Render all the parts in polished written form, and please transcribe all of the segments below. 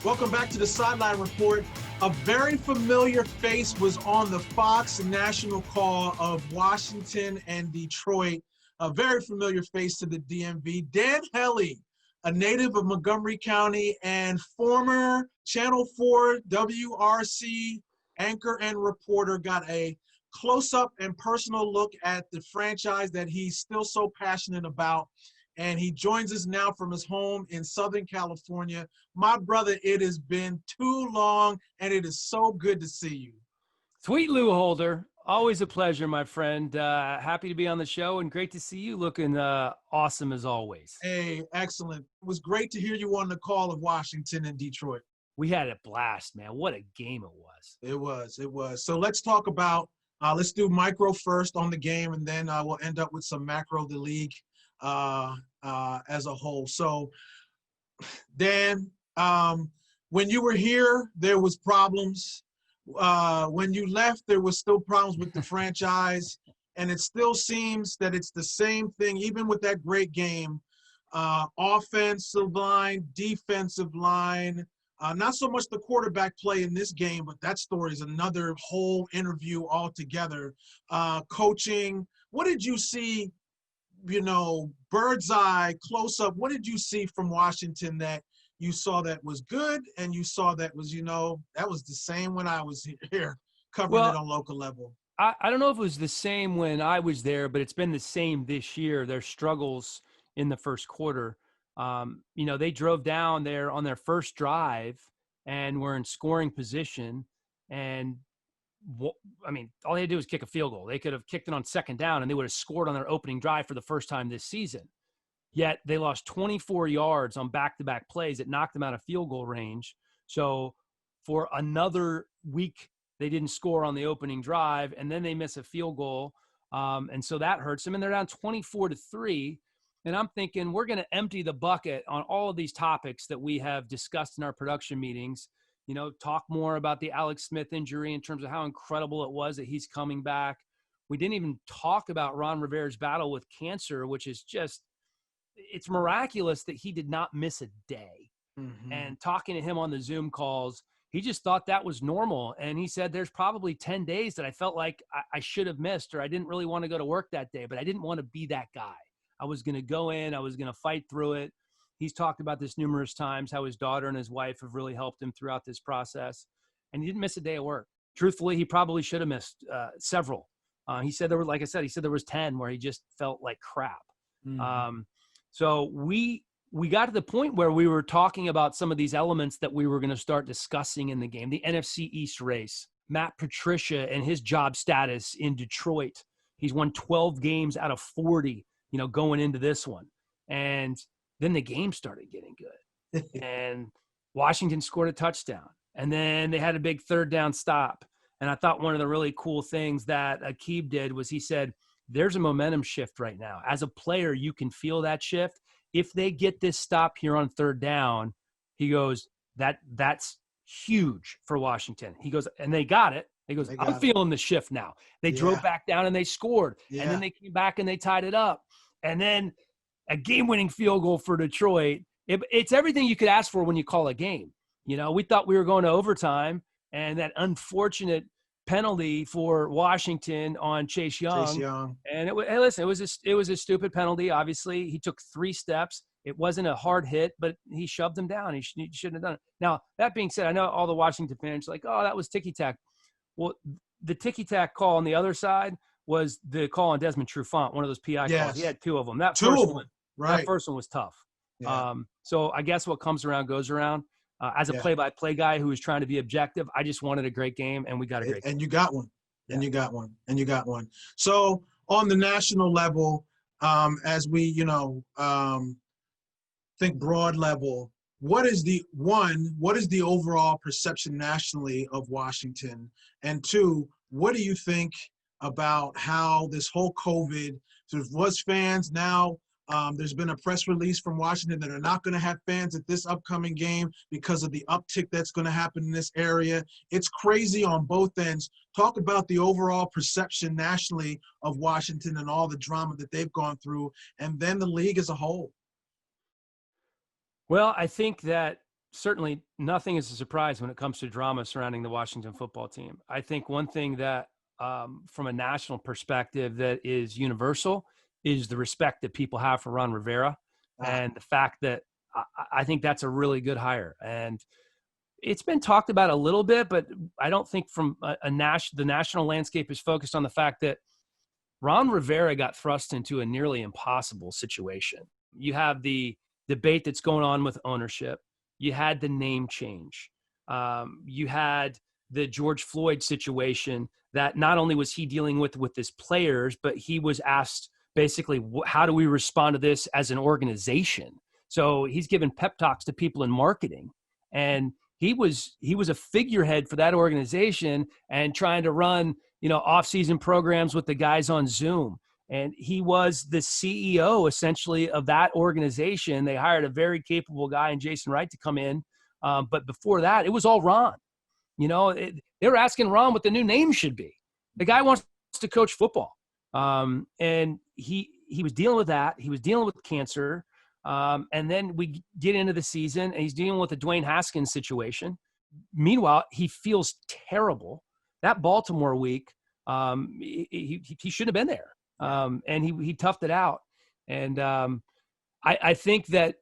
Welcome back to the Sideline Report. A very familiar face was on the Fox national call of Washington and Detroit. A very familiar face to the DMV. Dan Hellie, a native of Montgomery County and former Channel 4 WRC anchor and reporter, got a close-up and personal look at the franchise that he's still so passionate about. And he joins us now from his home in Southern California. My brother, it has been too long, and it is so good to see you. Sweet Lou Holder, always a pleasure, my friend. Happy to be on the show, and great to see you looking awesome as always. Hey, excellent. It was great to hear you on the call of Washington and Detroit. We had a blast, man. What a game it was. It was. So let's talk about, let's do micro first on the game, and then we'll end up with some macro of the league as a whole. So, Dan, when you were here, there was problems. When you left, there was still problems with the franchise, and it still seems that it's the same thing, even with that great game. Offensive line, defensive line, not so much the quarterback play in this game, but that story is another whole interview altogether. Coaching, what did you see, bird's eye, close up? What did you see from Washington that you saw that was good, and you saw that was, that was the same when I was here covering it on local level? I don't know if it was the same when I was there, but it's been the same this year. Their struggles in the first quarter. They drove down there on their first drive and were in scoring position. And all they had to do was kick a field goal. They could have kicked it on second down and they would have scored on their opening drive for the first time this season. Yet they lost 24 yards on back-to-back plays that knocked them out of field goal range. So for another week, they didn't score on the opening drive, and then they miss a field goal. And so that hurts them. And they're down 24-3. And I'm thinking we're going to empty the bucket on all of these topics that we have discussed in our production meetings. Talk more about the Alex Smith injury in terms of how incredible it was that he's coming back. We didn't even talk about Ron Rivera's battle with cancer, which is just, it's miraculous that he did not miss a day. Mm-hmm. And talking to him on the Zoom calls, he just thought that was normal. And he said, there's probably 10 days that I felt like I should have missed, or I didn't really want to go to work that day, but I didn't want to be that guy. I was going to go in, I was going to fight through it. He's talked about this numerous times, how his daughter and his wife have really helped him throughout this process. And he didn't miss a day of work. Truthfully, he probably should have missed several. He said there were, like I said, he said there was 10 where he just felt like crap. Mm. So we got to the point where we were talking about some of these elements that we were going to start discussing in the game. The NFC East race, Matt Patricia and his job status in Detroit. He's won 12 games out of 40, going into this one. And then the game started getting good. And Washington scored a touchdown. And then they had a big third down stop. And I thought one of the really cool things that Aqib did was he said, there's a momentum shift right now. As a player, you can feel that shift. If they get this stop here on third down, he goes, that's huge for Washington. He goes, and they got it. He goes, I'm feeling the shift now. They drove back down and they scored. Yeah. And then they came back and they tied it up. And then a game-winning field goal for Detroit. It's everything you could ask for when you call a game. We thought we were going to overtime, and that unfortunate penalty for Washington on Chase Young. And it was a stupid penalty. Obviously, he took 3 steps. It wasn't a hard hit, but he shoved him down. He shouldn't have done it. Now, that being said, I know all the Washington fans are like, oh, that was ticky-tack. Well, the ticky-tack call on the other side was the call on Desmond Trufant, one of those PI calls. He had 2 of them. That first one was tough. Yeah. So I guess what comes around goes around. As a play-by-play guy who was trying to be objective, I just wanted a great game, and we got a great game. And you got one. And you got one. So on the national level, as we, think broad level, what is the overall perception nationally of Washington? And 2, what do you think about how this whole COVID sort of was fans now? There's been a press release from Washington that are not going to have fans at this upcoming game because of the uptick that's going to happen in this area. It's crazy on both ends. Talk about the overall perception nationally of Washington and all the drama that they've gone through, and then the league as a whole. Well, I think that certainly nothing is a surprise when it comes to drama surrounding the Washington football team. I think one thing that, from a national perspective, that is universal is the respect that people have for Ron Rivera, and the fact that I think that's a really good hire. And it's been talked about a little bit, but I don't think from the national landscape is focused on the fact that Ron Rivera got thrust into a nearly impossible situation. You have the debate that's going on with ownership. You had the name change. You had the George Floyd situation that not only was he dealing with his players, but he was asked basically, how do we respond to this as an organization? So he's given pep talks to people in marketing, and he was a figurehead for that organization and trying to run, off-season programs with the guys on Zoom. And he was the CEO essentially of that organization. They hired a very capable guy in Jason Wright to come in. But before that, it was all Ron. They were asking Ron what the new name should be. The guy wants to coach football. And he was dealing with that. He was dealing with cancer. And then we get into the season and he's dealing with the Dwayne Haskins situation. Meanwhile, he feels terrible. That Baltimore week, he shouldn't have been there. And he toughed it out. And I think that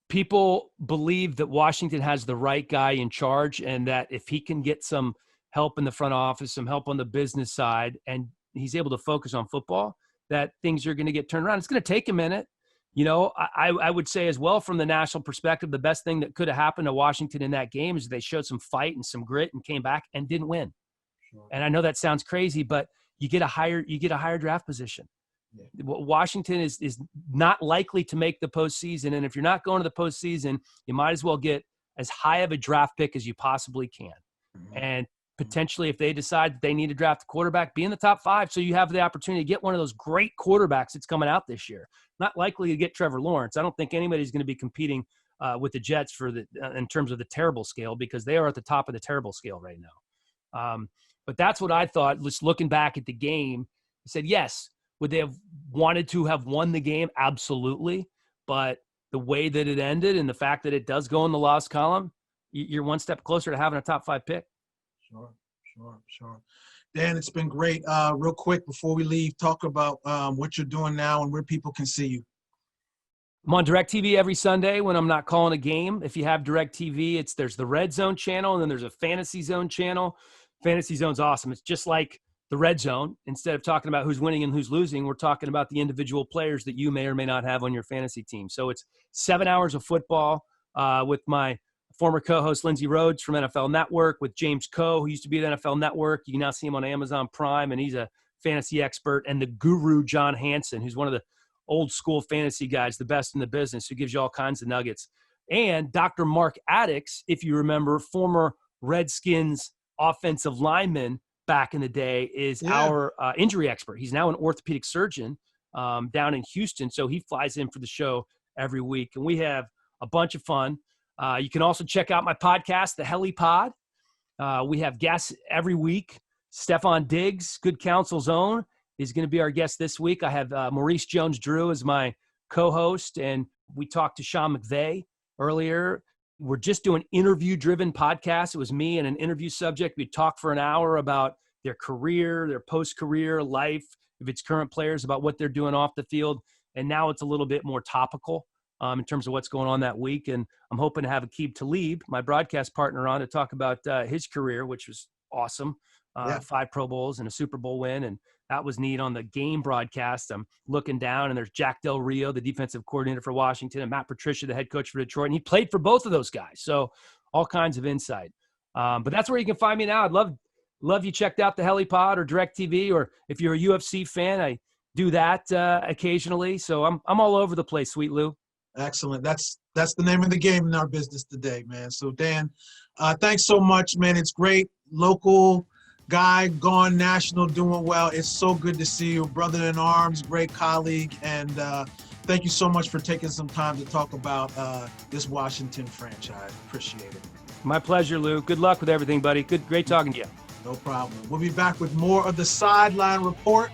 people believe that Washington has the right guy in charge, and that if he can get some help in the front office, some help on the business side, and he's able to focus on football, that things are going to get turned around. It's going to take a minute. I would say as well, from the national perspective, the best thing that could have happened to Washington in that game is they showed some fight and some grit and came back and didn't win. Sure. And I know that sounds crazy, but you get a higher draft position. Yeah. Washington is not likely to make the postseason. And if you're not going to the postseason, you might as well get as high of a draft pick as you possibly can. Mm-hmm. And potentially, if they decide that they need to draft a quarterback, be in the top 5. So you have the opportunity to get one of those great quarterbacks that's coming out this year. Not likely to get Trevor Lawrence. I don't think anybody's going to be competing with the Jets in terms of the terrible scale, because they are at the top of the terrible scale right now. But that's what I thought. Just looking back at the game, I said, yes, would they have wanted to have won the game? Absolutely. But the way that it ended and the fact that it does go in the loss column, you're one step closer to having a top 5 pick. Sure. Dan, it's been great. Real quick before we leave, talk about what you're doing now and where people can see you. I'm on DirecTV every Sunday when I'm not calling a game. If you have DirecTV, there's the Red Zone channel, and then there's a Fantasy Zone channel. Fantasy Zone's awesome. It's just like the Red Zone. Instead of talking about who's winning and who's losing, we're talking about the individual players that you may or may not have on your fantasy team. So it's 7 hours of football with my former co-host Lindsey Rhodes from NFL Network, with James Coe, who used to be at NFL Network. You can now see him on Amazon Prime, and he's a fantasy expert, and the guru John Hansen, who's one of the old school fantasy guys, the best in the business, who gives you all kinds of nuggets. And Dr. Mark Addix, if you remember, former Redskins offensive lineman back in the day, is our injury expert. He's now an orthopedic surgeon down in Houston, so he flies in for the show every week, and we have a bunch of fun. You can also check out my podcast, The Hellie Pod. We have guests every week. Stefan Diggs, Good Counsel's own, is going to be our guest this week. I have Maurice Jones-Drew as my co-host, and we talked to Sean McVay earlier. We're just doing interview-driven podcasts. It was me and an interview subject. We talked for an hour about their career, their post-career life, if it's current players, about what they're doing off the field. And now it's a little bit more topical in terms of what's going on that week. And I'm hoping to have Aqib Talib, my broadcast partner, on to talk about his career, which was awesome. 5 Pro Bowls and a Super Bowl win. And that was neat on the game broadcast. I'm looking down, and there's Jack Del Rio, the defensive coordinator for Washington, and Matt Patricia, the head coach for Detroit. And he played for both of those guys. So all kinds of insight. But that's where you can find me now. I'd love you checked out the Hellie Pod or DirecTV, or if you're a UFC fan, I do that occasionally. So I'm all over the place, Sweet Lou. Excellent. That's the name of the game in our business today, man. So Dan, thanks so much, man. It's great. Local guy, gone national, doing well. It's so good to see you. Brother in arms, great colleague. And thank you so much for taking some time to talk about this Washington franchise. Appreciate it. My pleasure, Lou. Good luck with everything, buddy. Great talking to you. No problem. We'll be back with more of the Sideline Report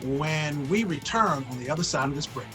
when we return on the other side of this break.